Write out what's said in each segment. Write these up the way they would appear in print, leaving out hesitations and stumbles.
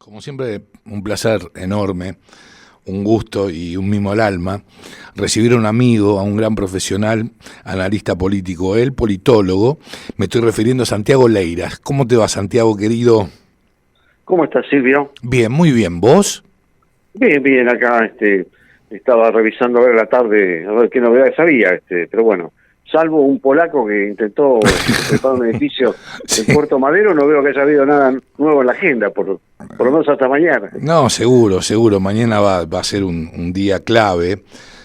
Como siempre, un placer enorme, un gusto y un mimo al alma recibir a un amigo, a un gran profesional, analista político, él politólogo. Me estoy refiriendo a Santiago Leiras. ¿Cómo te va, Santiago, querido? ¿Cómo estás, Silvio? Bien, muy bien. ¿Vos? Bien, bien, acá estaba revisando a ver la tarde, a ver qué novedades había, pero bueno, salvo un polaco que intentó preparar un edificio Sí. en Puerto Madero, no veo que haya habido nada nuevo en la agenda, por lo menos hasta mañana. No, seguro. Mañana va a ser un día clave.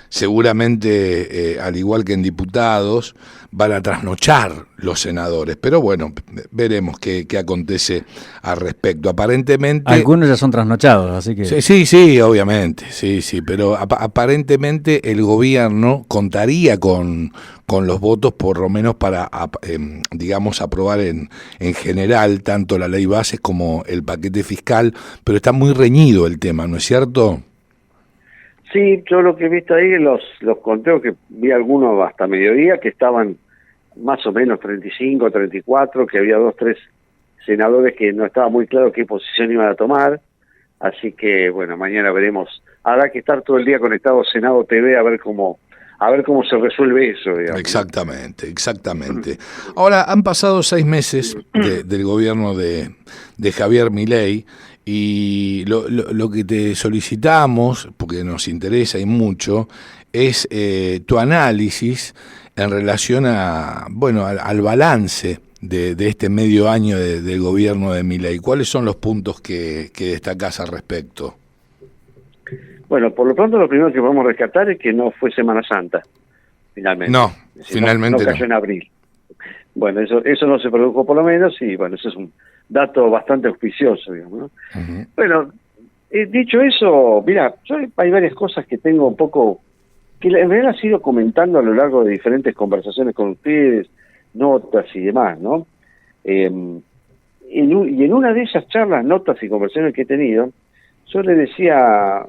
Seguramente, al igual que en diputados, van a trasnochar los senadores. Pero bueno, veremos qué acontece al respecto. Aparentemente... Algunos ya son trasnochados, así que... Sí, obviamente, sí, pero aparentemente el gobierno contaría con los votos por lo menos para, digamos, aprobar en general tanto la ley bases como el paquete fiscal, pero está muy reñido el tema, ¿no es cierto? Sí, yo lo que he visto ahí, los conteos que vi algunos hasta mediodía, que estaban más o menos 35, 34, que había 2, 3 senadores que no estaba muy claro qué posición iban a tomar. Así que, bueno, mañana veremos. Habrá que estar todo el día conectado a Senado TV a ver cómo se resuelve eso, digamos. Exactamente. Ahora, han pasado 6 meses del gobierno de Javier Milei y lo que te solicitamos, porque nos interesa y mucho, es tu análisis en relación al balance de este medio año del gobierno de Milei. ¿Cuáles son los puntos que destacás al respecto? Bueno, por lo pronto lo primero que vamos a rescatar es que no fue Semana Santa, finalmente. No, finalmente no cayó en abril. Bueno, eso no se produjo por lo menos y bueno, eso es un dato bastante auspicioso, digamos, ¿no? Uh-huh. Bueno, dicho eso, mira, hay varias cosas que tengo un poco, que en realidad he sido comentando a lo largo de diferentes conversaciones con ustedes, notas y demás, ¿no? Y en una de esas charlas, notas y conversaciones que he tenido, yo le decía,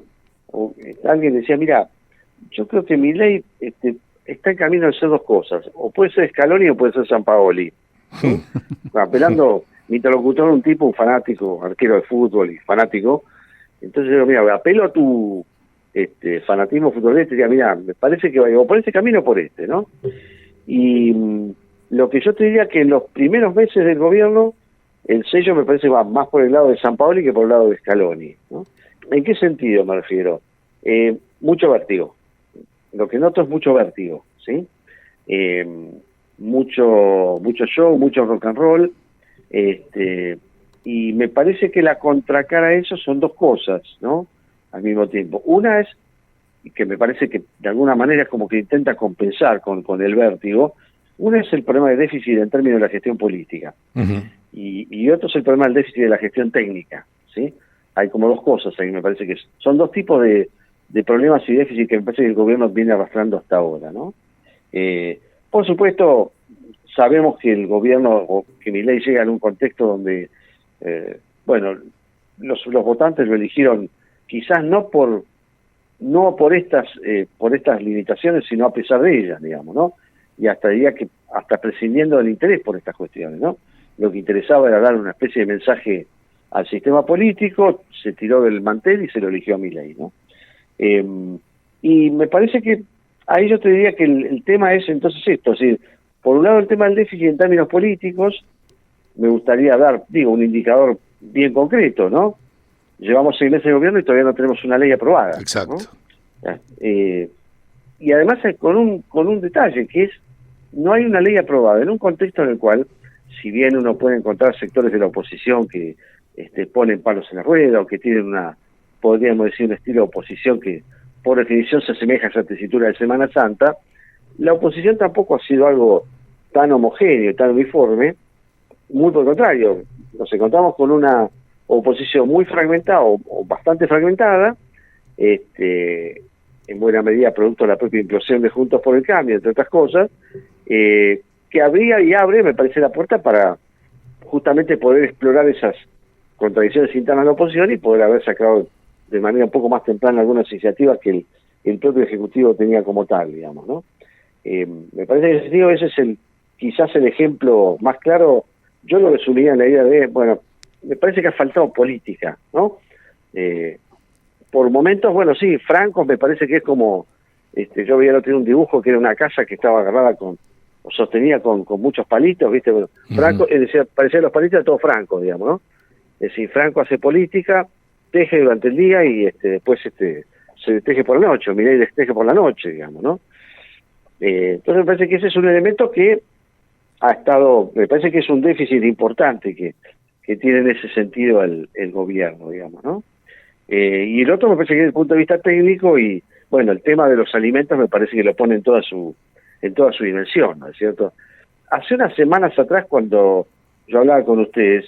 alguien decía, mira, yo creo que Milei está en camino de ser dos cosas, o puede ser Scaloni o puede ser Sampaoli, ¿sí? Apelando, mi interlocutor, un tipo, un fanático, arquero de fútbol y fanático, entonces yo, mira, apelo a tu fanatismo futbolista y diría, mira, me parece que va o por ese camino o por ¿no? Y lo que yo te diría que en los primeros meses del gobierno, el sello me parece va más por el lado de Sampaoli que por el lado de Scaloni, ¿no? ¿En qué sentido me refiero? Mucho vértigo. Lo que noto es mucho vértigo, ¿sí? Mucho show, mucho rock and roll, y me parece que la contracara a eso son dos cosas, ¿no? Al mismo tiempo. Una es, que me parece que de alguna manera es como que intenta compensar con el vértigo, una es el problema de déficit en términos de la gestión política, uh-huh. y otro es el problema del déficit de la gestión técnica, ¿sí? Hay como dos cosas ahí, me parece que son dos tipos de problemas y déficit que me parece que el gobierno viene arrastrando hasta ahora, ¿no? Por supuesto, sabemos que el gobierno, o que Milei llega en un contexto donde, los votantes lo eligieron quizás no por estas limitaciones, sino a pesar de ellas, digamos, ¿no? Y hasta diría que hasta prescindiendo del interés por estas cuestiones, ¿no? Lo que interesaba era dar una especie de mensaje al sistema político, se tiró del mantel y se lo eligió a Milei, ¿no? Y me parece que ahí yo te diría que el tema es entonces esto, es decir, por un lado el tema del déficit en términos políticos, me gustaría dar, un indicador bien concreto, ¿no? Llevamos 6 meses de gobierno y todavía no tenemos una ley aprobada. Exacto. ¿No? Y además con un detalle, que es, no hay una ley aprobada en un contexto en el cual, si bien uno puede encontrar sectores de la oposición que ponen palos en la rueda o que tienen podríamos decir, un estilo de oposición que por definición se asemeja a esa tesitura de Semana Santa, la oposición tampoco ha sido algo tan homogéneo, tan uniforme, muy por el contrario, nos encontramos con una oposición muy fragmentada o bastante fragmentada, en buena medida producto de la propia implosión de Juntos por el Cambio, entre otras cosas, que abría y abre, me parece, la puerta para justamente poder explorar esas contradicciones internas de la oposición y poder haber sacado de manera un poco más temprana algunas iniciativas que el propio Ejecutivo tenía como tal, digamos, ¿no? Me parece que en ese sentido ese es quizás el ejemplo más claro. Yo lo resumiría en la idea de, bueno, me parece que ha faltado política, ¿no? Por momentos, bueno, sí, Franco me parece que es como, yo veía el otro día un dibujo que era una casa que estaba agarrada o sostenida con muchos palitos, ¿viste? Bueno, Franco, parecía los palitos de todo Franco, digamos, ¿no? Es decir, Franco hace política, teje durante el día y después se teje por la noche, Milei teje por la noche, digamos, ¿no? Entonces me parece que ese es un elemento que me parece que es un déficit importante que tiene en ese sentido el gobierno, digamos, ¿no? Y el otro me parece que desde el punto de vista técnico y, bueno, el tema de los alimentos me parece que lo pone en toda su dimensión, ¿no es cierto? Hace unas semanas atrás, cuando yo hablaba con ustedes,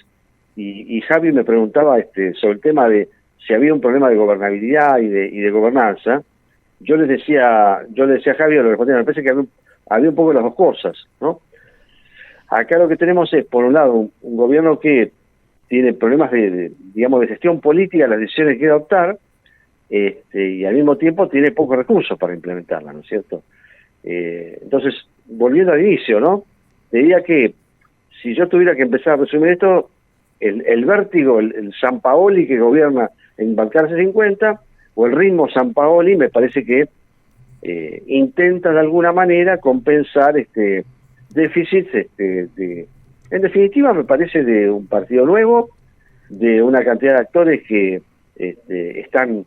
y Javi me preguntaba sobre el tema de si había un problema de gobernabilidad y de gobernanza, yo le decía a Javi, le respondía, me parece que había un poco las dos cosas, ¿no? Acá lo que tenemos es, por un lado, un gobierno que tiene problemas de gestión política, las decisiones que quiere adoptar, y al mismo tiempo tiene pocos recursos para implementarlas, ¿no es cierto? Entonces, volviendo al inicio, ¿no? Diría que si yo tuviera que empezar a resumir esto, el vértigo, el San Paoli que gobierna en Balcarce 50, o el ritmo San Paoli, me parece que intenta de alguna manera compensar déficits, en definitiva me parece de un partido nuevo, de una cantidad de actores que están,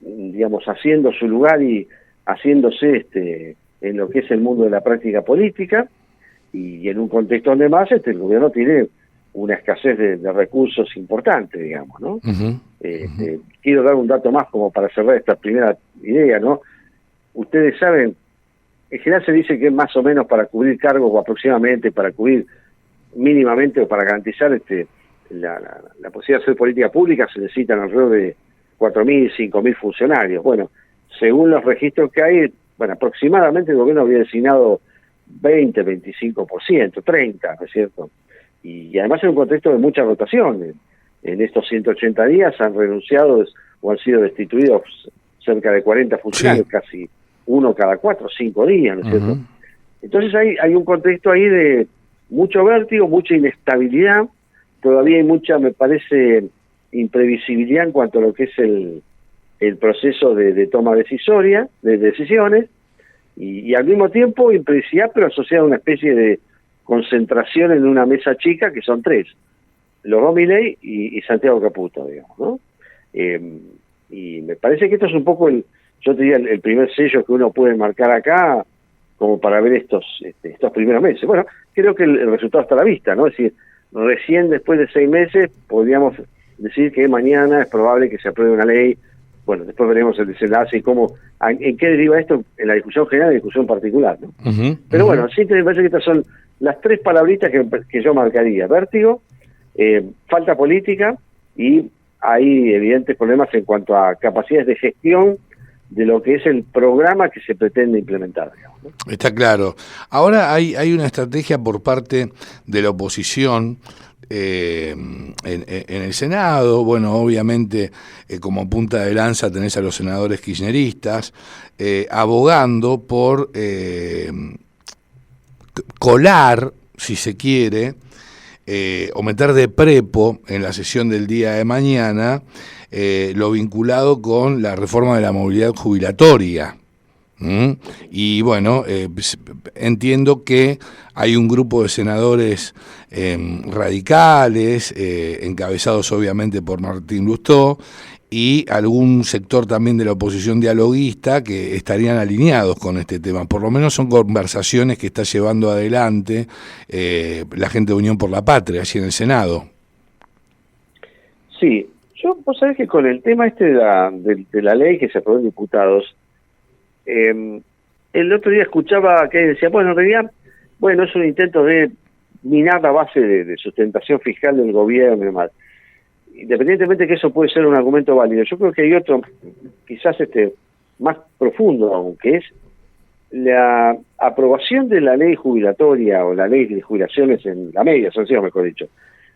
digamos, haciendo su lugar y haciéndose en lo que es el mundo de la práctica política, y en un contexto donde más el gobierno tiene una escasez de recursos importante, digamos, ¿no? Quiero dar un dato más como para cerrar esta primera idea, ¿no? Ustedes saben, en general se dice que más o menos para cubrir cargos o aproximadamente para cubrir mínimamente o para garantizar la posibilidad de hacer política pública se necesitan alrededor de 4.000, 5.000 funcionarios. Bueno, según los registros que hay, bueno, aproximadamente el gobierno había designado 20, 25%, 30%, ¿no es cierto? Y además en un contexto de mucha rotación. En estos 180 días han renunciado o han sido destituidos cerca de 40 funcionarios, sí, casi uno cada 4 o 5 días, ¿no es cierto? Entonces hay un contexto ahí de mucho vértigo, mucha inestabilidad, todavía hay mucha, me parece, imprevisibilidad en cuanto a lo que es el proceso de toma decisoria, de decisiones, y al mismo tiempo imprevisibilidad, pero asociada a una especie de concentración en una mesa chica, que son tres, los dos Milei y Santiago Caputo, digamos, ¿no? Y me parece que esto es un poco yo te diría, el primer sello que uno puede marcar acá, como para ver estos primeros meses. Bueno, creo que el resultado está a la vista, ¿no? Es decir, recién después de 6 meses podríamos decir que mañana es probable que se apruebe una ley. Bueno, después veremos el desenlace y en qué deriva esto en la discusión general y la discusión particular, ¿no? Pero bueno, sí me parece que estas son las 3 palabritas que yo marcaría: vértigo, falta política, y hay evidentes problemas en cuanto a capacidades de gestión de lo que es el programa que se pretende implementar, digamos, ¿no? Está claro. Ahora hay una estrategia por parte de la oposición en el Senado. Bueno, obviamente como punta de lanza tenés a los senadores kirchneristas abogando por colar, si se quiere, o meter de prepo en la sesión del día de mañana lo vinculado con la reforma de la movilidad jubilatoria. Y bueno, entiendo que hay un grupo de senadores radicales, encabezados obviamente por Martín Lustó, y algún sector también de la oposición dialoguista que estarían alineados con este tema. Por lo menos son conversaciones que está llevando adelante la gente de Unión por la Patria, allí en el Senado. Sí, vos sabés que con el tema de la ley que se aprobó en diputados, el otro día escuchaba que decía, bueno, en realidad, es un intento de minar la base de sustentación fiscal del gobierno y demás. Independientemente de que eso puede ser un argumento válido, yo creo que hay otro, quizás más profundo aún, que es la aprobación de la ley jubilatoria o la ley de jubilaciones en la media sanción, mejor dicho,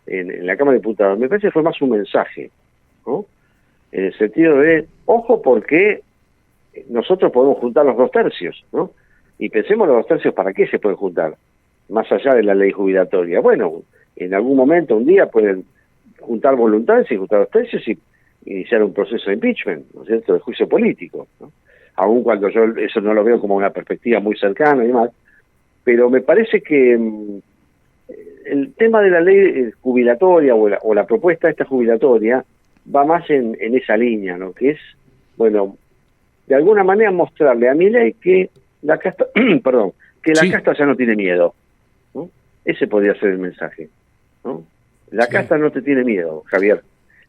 en la Cámara de Diputados. Me parece que fue más un mensaje, ¿no? En el sentido de, ojo, porque nosotros podemos juntar los 2/3, ¿no? Y pensemos los 2/3, ¿para qué se pueden juntar? Más allá de la ley jubilatoria. Bueno, en algún momento, un día, pueden juntar voluntades y juntar los tercios y iniciar un proceso de impeachment, ¿no es cierto?, de juicio político, ¿no? Aun cuando yo eso no lo veo como una perspectiva muy cercana y demás, pero me parece que el tema de la ley jubilatoria o la propuesta de esta jubilatoria va más en esa línea, ¿no?, que es, bueno, de alguna manera mostrarle a Milei que la casta, perdón, que la casta ya no tiene miedo, ¿no? Ese podría ser el mensaje, ¿no? La casta no te tiene miedo, Javier.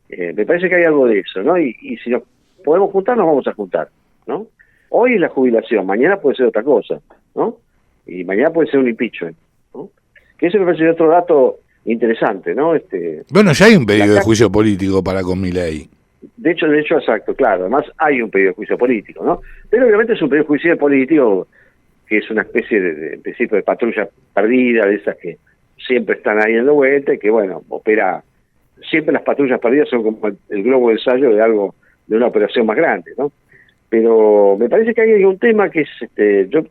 Me parece que hay algo de eso, ¿no? Y si nos podemos juntar, nos vamos a juntar, ¿no? Hoy es la jubilación, mañana puede ser otra cosa, ¿no? Y mañana puede ser un impeachment, ¿no? Que eso me parece otro dato interesante, ¿no? Bueno, ya hay un pedido de juicio político para con Milei. De hecho, exacto, claro. Además, hay un pedido de juicio político, ¿no? Pero obviamente es un pedido de juicio político que es una especie en principio, de patrulla perdida, de esas que siempre están ahí en la vuelta y que, bueno, opera. Siempre las patrullas perdidas son como el globo de ensayo de algo, de una operación más grande, ¿no? Pero me parece que hay un tema que es, yo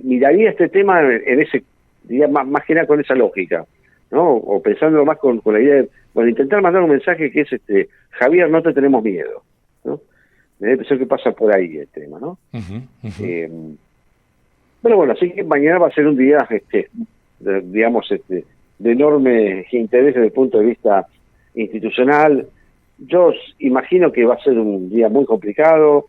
miraría este tema en ese, diría, más que nada con esa lógica, ¿no? O pensándolo más con la idea de, bueno, intentar mandar un mensaje que es, Javier, no te tenemos miedo, ¿no? Me da la impresión que pasa por ahí el tema, ¿no? Pero bueno, así que mañana va a ser un día, digamos, de enorme interés desde el punto de vista institucional. Yo imagino que va a ser un día muy complicado.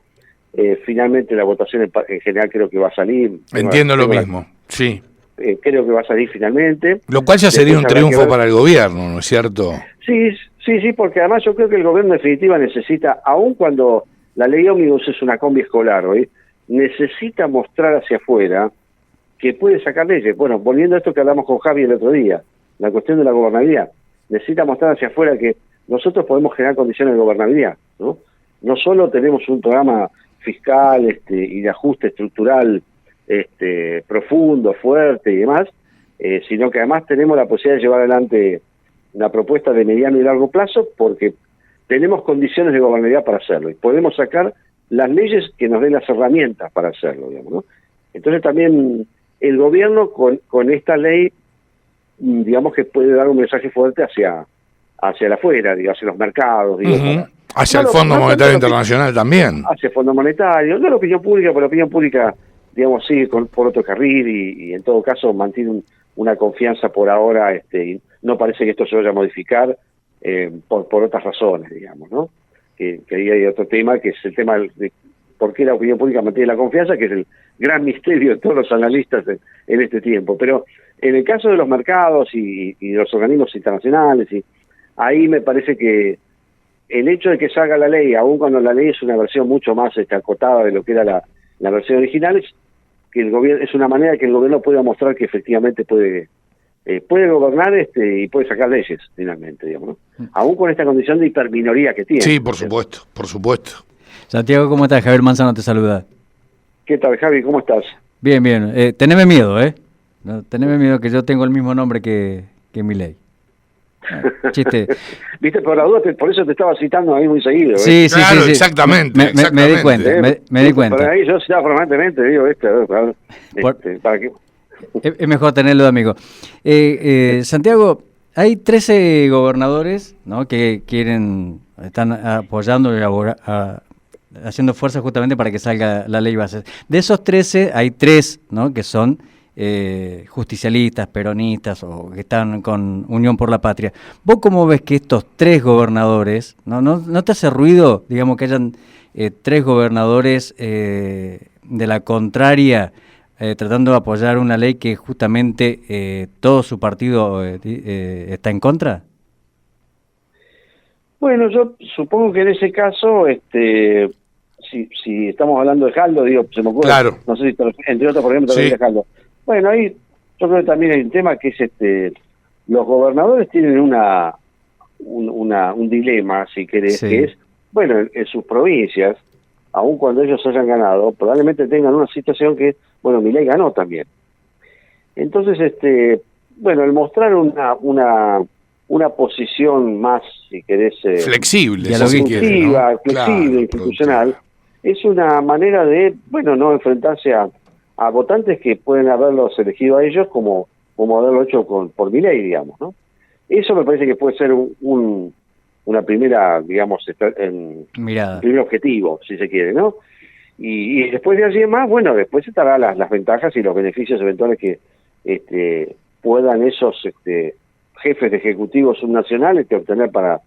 Finalmente la votación en general creo que va a salir. Entiendo lo mismo, sí. Creo que va a salir finalmente. Lo cual ya sería un triunfo para el gobierno, ¿no es cierto? Sí, porque además yo creo que el gobierno en definitiva necesita, aun cuando la ley ómnibus es una combi escolar hoy, necesita mostrar hacia afuera que puede sacar leyes. Bueno, volviendo a esto que hablamos con Javi el otro día, la cuestión de la gobernabilidad, necesita mostrar hacia afuera que nosotros podemos generar condiciones de gobernabilidad, ¿no? No solo tenemos un programa fiscal y de ajuste estructural profundo, fuerte y demás, sino que además tenemos la posibilidad de llevar adelante una propuesta de mediano y largo plazo porque tenemos condiciones de gobernabilidad para hacerlo y podemos sacar las leyes que nos den las herramientas para hacerlo, digamos, ¿no? Entonces también el gobierno con esta ley, digamos que puede dar un mensaje fuerte hacia la afuera, digamos, hacia los mercados, digo, hacia el Fondo Monetario Internacional también. Hacia el Fondo Monetario, no la opinión pública, pero la opinión pública, digamos, sigue por otro carril y en todo caso mantiene una confianza por ahora, y no parece que esto se vaya a modificar por otras razones, digamos, ¿no? Que ahí hay otro tema, que es el tema de por qué la opinión pública mantiene la confianza, que es el gran misterio de todos los analistas en este tiempo. Pero en el caso de los mercados y los organismos internacionales, ahí me parece que el hecho de que salga la ley, aun cuando la ley es una versión mucho más acotada de lo que era la versión original, es que el gobierno es una manera que el gobierno pueda mostrar que efectivamente puede gobernar y puede sacar leyes finalmente, digamos, ¿no? Aún con esta condición de hiperminoría que tiene. Sí, por supuesto. Santiago, ¿cómo estás? Javier Manzano te saluda. ¿Qué tal, Javi? ¿Cómo estás? Bien. Teneme miedo, No, teneme miedo que yo tengo el mismo nombre que Milei. Chiste. Viste, por la duda, por eso te estaba citando ahí muy seguido. Sí, claro, exactamente. Me di cuenta, me di cuenta. Por ahí yo citaba permanentemente, digo, para que... Es mejor tenerlo de amigo. Santiago, hay 13 gobernadores, ¿no?, que están apoyando y haciendo fuerza justamente para que salga la ley base. De esos 13, hay 3, ¿no?, que son justicialistas, peronistas o que están con Unión por la Patria. ¿Vos cómo ves que estos 3 gobernadores, no te hace ruido, digamos, que hayan 3 gobernadores de la contraria tratando de apoyar una ley que justamente todo su partido está en contra? Bueno, yo supongo que en ese caso, si estamos hablando de Jaldo, digo, se me ocurre, claro. No sé si entre otros, por ejemplo, también de Jaldo. Bueno, ahí yo creo que también hay un tema que es los gobernadores tienen un dilema, si querés, que es, bueno, en sus provincias, aun cuando ellos hayan ganado, probablemente tengan una situación que, bueno, Milei ganó también. Entonces, bueno, el mostrar una posición más, si querés, flexible, constructiva, flexible, claro, institucional, es una manera de, bueno, no enfrentarse a votantes que pueden haberlos elegido a ellos como haberlo hecho por Milei, digamos, ¿no? Eso me parece que puede ser un una primera, digamos, Mirada. primer objetivo, si se quiere, ¿no? Y después de allí en más, bueno, después estarán las ventajas y los beneficios eventuales que puedan esos jefes de ejecutivos subnacionales obtener para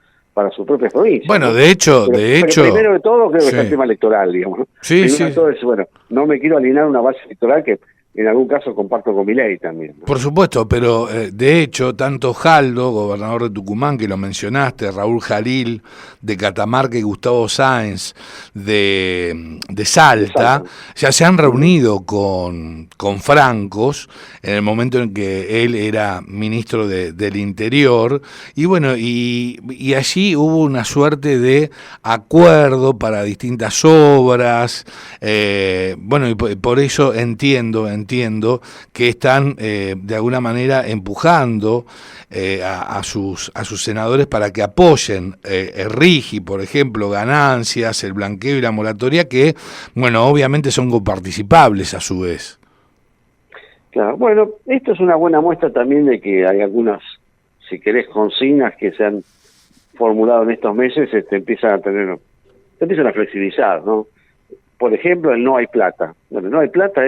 sus propias provincias. Bueno, ¿no? de hecho... Pero primero de todo creo que sí. es el tema electoral, digamos, ¿no? Sí, primero sí. de todo es, bueno, no me quiero alinear una base electoral que en algún caso comparto con Milei también, ¿no? Por supuesto, pero de hecho, tanto Jaldo, gobernador de Tucumán, que lo mencionaste, Raúl Jalil, de Catamarca, y Gustavo Sáenz, de Salta, ya se han reunido con francos en el momento en que él era ministro del Interior, y bueno, y allí hubo una suerte de acuerdo para distintas obras, bueno, y por eso entiendo que están de alguna manera empujando a sus senadores para que apoyen el RIGI, por ejemplo, ganancias, el blanqueo y la moratoria, que, bueno, obviamente son coparticipables a su vez. Claro, bueno, esto es una buena muestra también de que hay algunas, si querés, consignas que se han formulado en estos meses, se empiezan a flexibilizar, ¿no? Por ejemplo, el no hay plata. Bueno, no hay plata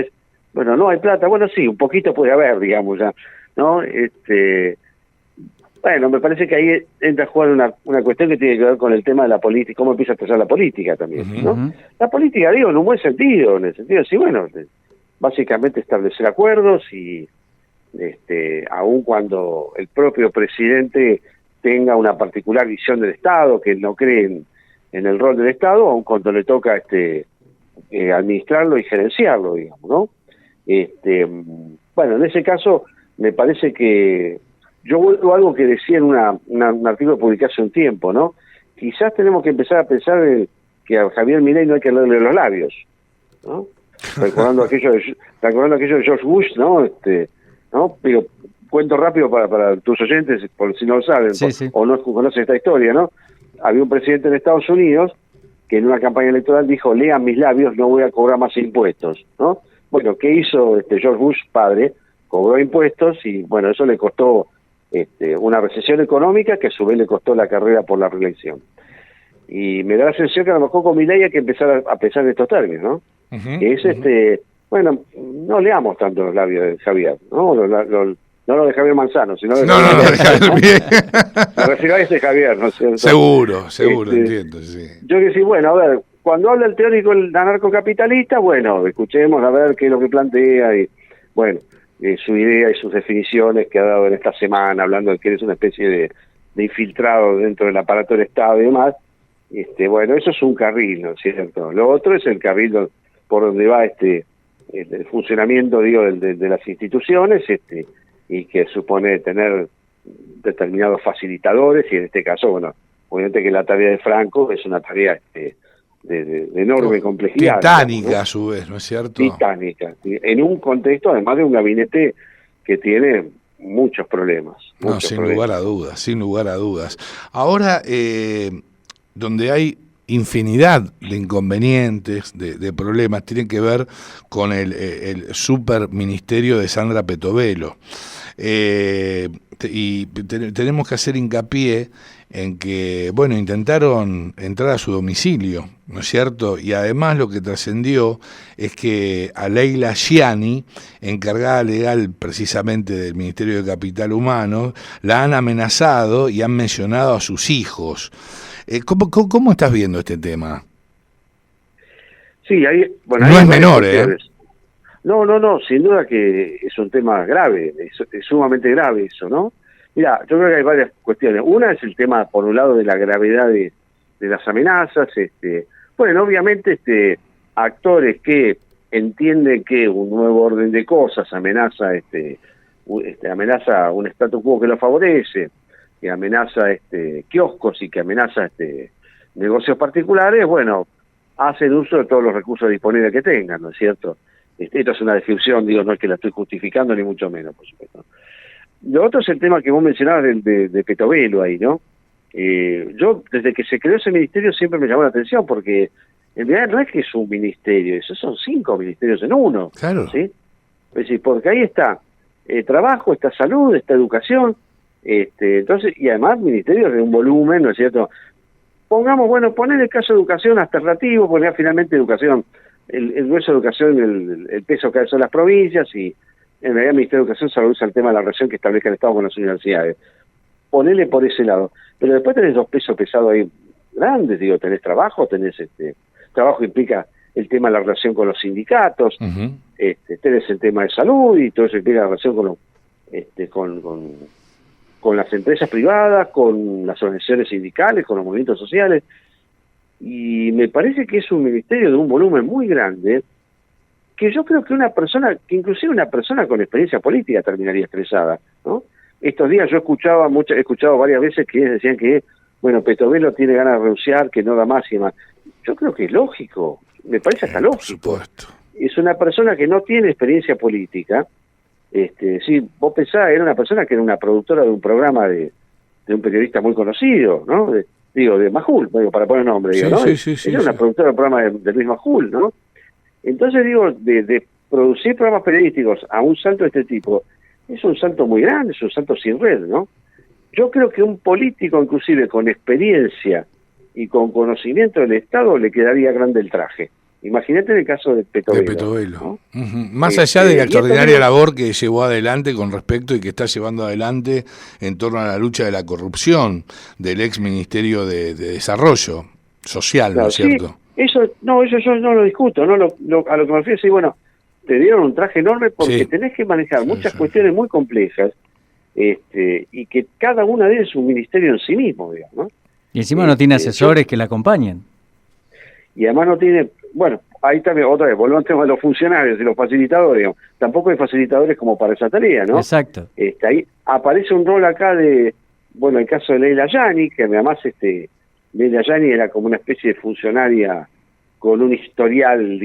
no hay plata, bueno, sí, un poquito puede haber, digamos, ya, ¿no? Bueno, me parece que ahí entra a jugar una cuestión que tiene que ver con el tema de la política, cómo empieza a expresar la política también, ¿no? Uh-huh. La política, digo, en un buen sentido, en el sentido de, sí, bueno, básicamente establecer acuerdos y, aun cuando el propio presidente tenga una particular visión del Estado, que no cree en el rol del Estado, aun cuando le toca, administrarlo y gerenciarlo, digamos, ¿no? Bueno, en ese caso me parece que yo vuelvo a algo que decía en un artículo que publiqué hace un tiempo, ¿no? Quizás tenemos que empezar a pensar que a Javier Milei no hay que leerle los labios, ¿no? Recordando aquello de George Bush, ¿no? ¿no? Pero cuento rápido para tus oyentes, por si no lo saben, Sí. o no conocen esta historia, ¿no? Había un presidente en Estados Unidos que en una campaña electoral dijo: lean mis labios, no voy a cobrar más impuestos, ¿no? Bueno, ¿qué hizo George Bush padre? Cobró impuestos y, bueno, eso le costó una recesión económica que a su vez le costó la carrera por la reelección. Y me da la sensación que a lo mejor con Milei hay que empezar a pensar en estos términos, ¿no? Uh-huh, Que es, bueno, no leamos tanto los labios de Javier, ¿no? No los de Javier Manzano, sino de Javier. Me refiero a ese Javier, ¿no es cierto? Seguro, entiendo, sí. Yo que sí, bueno, a ver, cuando habla el teórico el anarcocapitalista, bueno, escuchemos a ver qué es lo que plantea y, bueno, su idea y sus definiciones que ha dado en esta semana, hablando de que eres una especie de infiltrado dentro del aparato del Estado y demás. Bueno, eso es un carril, ¿no es cierto? Lo otro es el carril por donde va el funcionamiento, digo, de las instituciones, y que supone tener determinados facilitadores, y en este caso, bueno, obviamente que la tarea de Franco es una tarea de enorme complejidad. Titánica, ¿no? ¿no? A su vez, ¿no es cierto? Titánica, en un contexto además de un gabinete que tiene muchos problemas. Lugar a dudas, sin lugar a dudas. Ahora, donde hay infinidad de inconvenientes, de problemas, tienen que ver con el superministerio de Sandra Petovelo. Y tenemos que hacer hincapié en que, bueno, intentaron entrar a su domicilio, ¿no es cierto? Y además lo que trascendió es que a Leila Gianni, encargada legal precisamente del Ministerio de Capital Humano, la han amenazado y han mencionado a sus hijos. ¿Cómo estás viendo este tema? Sí, bueno, no es menor, No, sin duda que es un tema grave, es sumamente grave eso, ¿no? Mira, yo creo que hay varias cuestiones. Una es el tema, por un lado, de la gravedad de las amenazas. Bueno, obviamente actores que entienden que un nuevo orden de cosas amenaza amenaza un status quo que lo favorece, que amenaza kioscos y que amenaza negocios particulares, bueno, hacen uso de todos los recursos disponibles que tengan, ¿no es cierto? Esto es una descripción, digo, no es que la estoy justificando ni mucho menos, por supuesto. Lo otro es el tema que vos mencionabas de Petovelo ahí, ¿no? Yo, desde que se creó ese ministerio, siempre me llamó la atención, porque en realidad no es que es un ministerio, esos son 5 ministerios en uno. Claro. ¿Sí? Es decir, porque ahí está trabajo, está salud, está educación, Entonces, y además ministerios de un volumen, ¿no es cierto? Pongamos, bueno, poner el caso de educación alternativo, poner finalmente educación, el grueso de educación, el peso que hay son las provincias, y en realidad el Ministerio de Educación solo usa el tema de la relación que establezca el Estado con las universidades. Ponerle por ese lado. Pero después tenés dos pesos pesados ahí grandes, digo, tenés trabajo, trabajo implica el tema de la relación con los sindicatos, tenés el tema de salud, y todo eso implica la relación con las empresas privadas, con las organizaciones sindicales, con los movimientos sociales, y me parece que es un ministerio de un volumen muy grande, que yo creo que inclusive una persona con experiencia política terminaría estresada, ¿no? Estos días yo he escuchado varias veces que decían que, bueno, Petovelo tiene ganas de renunciar, que no da más y demás. Yo creo que es lógico, me parece hasta lógico. Por supuesto. Es una persona que no tiene experiencia política. Sí, vos pensás, era una persona que era una productora de un programa de un periodista muy conocido, ¿no? De Majul, para poner nombre, ¿no? Sí, era una productora del programa de Luis Majul, ¿no? Entonces, de producir programas periodísticos a un salto de este tipo, es un salto muy grande, es un salto sin red, ¿no? Yo creo que un político, inclusive con experiencia y con conocimiento del Estado, le quedaría grande el traje. Imagínate en el caso de Petovelo. ¿No? Más allá de la extraordinaria labor que llevó adelante con respecto y que está llevando adelante en torno a la lucha de la corrupción del ex Ministerio de Desarrollo Social, claro, ¿no es cierto? Sí, eso yo no lo discuto, ¿no? A lo que me refiero es, bueno, te dieron un traje enorme porque tenés que manejar muchas cuestiones muy complejas, y que cada una de ellas es un ministerio en sí mismo, digamos, ¿no? Y encima no tiene asesores que la acompañen. Y además no tiene, bueno, ahí también otra vez, volvemos al tema de los funcionarios y los facilitadores, digamos. Tampoco hay facilitadores como para esa tarea, ¿no? Exacto. Ahí aparece un rol acá el caso de Leila Yani, que además Leila Yani era como una especie de funcionaria con un historial,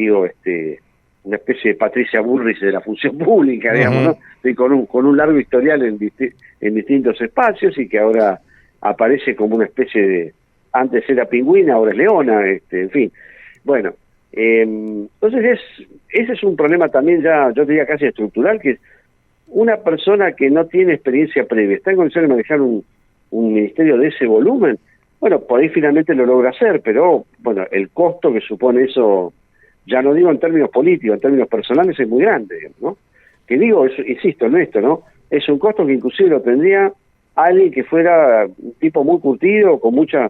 una especie de Patricia Bullrich de la función pública, digamos, ¿no? Y con un largo historial en distintos espacios, y que ahora aparece como una especie de, antes era pingüina, ahora es leona, en fin. Bueno, entonces ese es un problema también ya, yo diría casi estructural, que es una persona que no tiene experiencia previa, está en condiciones de manejar un ministerio de ese volumen. Bueno, por ahí finalmente lo logra hacer, pero bueno, el costo que supone eso, ya no digo en términos políticos, en términos personales, es muy grande, ¿no? Que digo, insisto en esto, ¿no? Es un costo que inclusive lo tendría alguien que fuera un tipo muy curtido, con mucho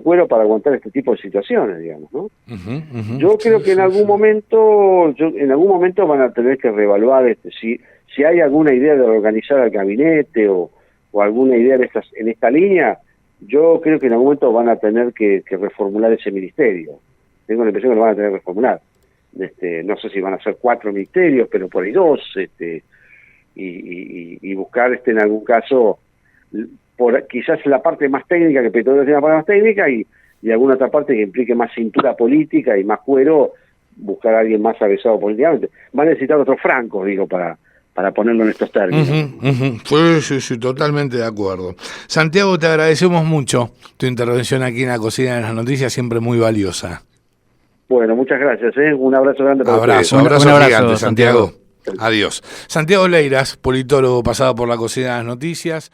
cuero para aguantar este tipo de situaciones, digamos, ¿no? Yo creo que en algún momento van a tener que reevaluar si hay alguna idea de organizar al gabinete o alguna idea en esta línea. Yo creo que en algún momento van a tener que reformular ese ministerio. Tengo la impresión que lo van a tener que reformular. No sé si van a ser 4 ministerios, pero por ahí 2, y buscar en algún caso, quizás la parte más técnica, que Petovelo tiene la parte más técnica, y alguna otra parte que implique más cintura política y más cuero, buscar a alguien más avesado políticamente. Van a necesitar otros francos, digo, para ponerlo en estos términos. Sí, totalmente de acuerdo. Santiago, te agradecemos mucho tu intervención aquí en la Cocina de las Noticias, siempre muy valiosa. Bueno, muchas gracias. Un abrazo grande para ustedes. Un abrazo gigante, Santiago. Adiós. Santiago Leiras, politólogo pasado por la Cocina de las Noticias.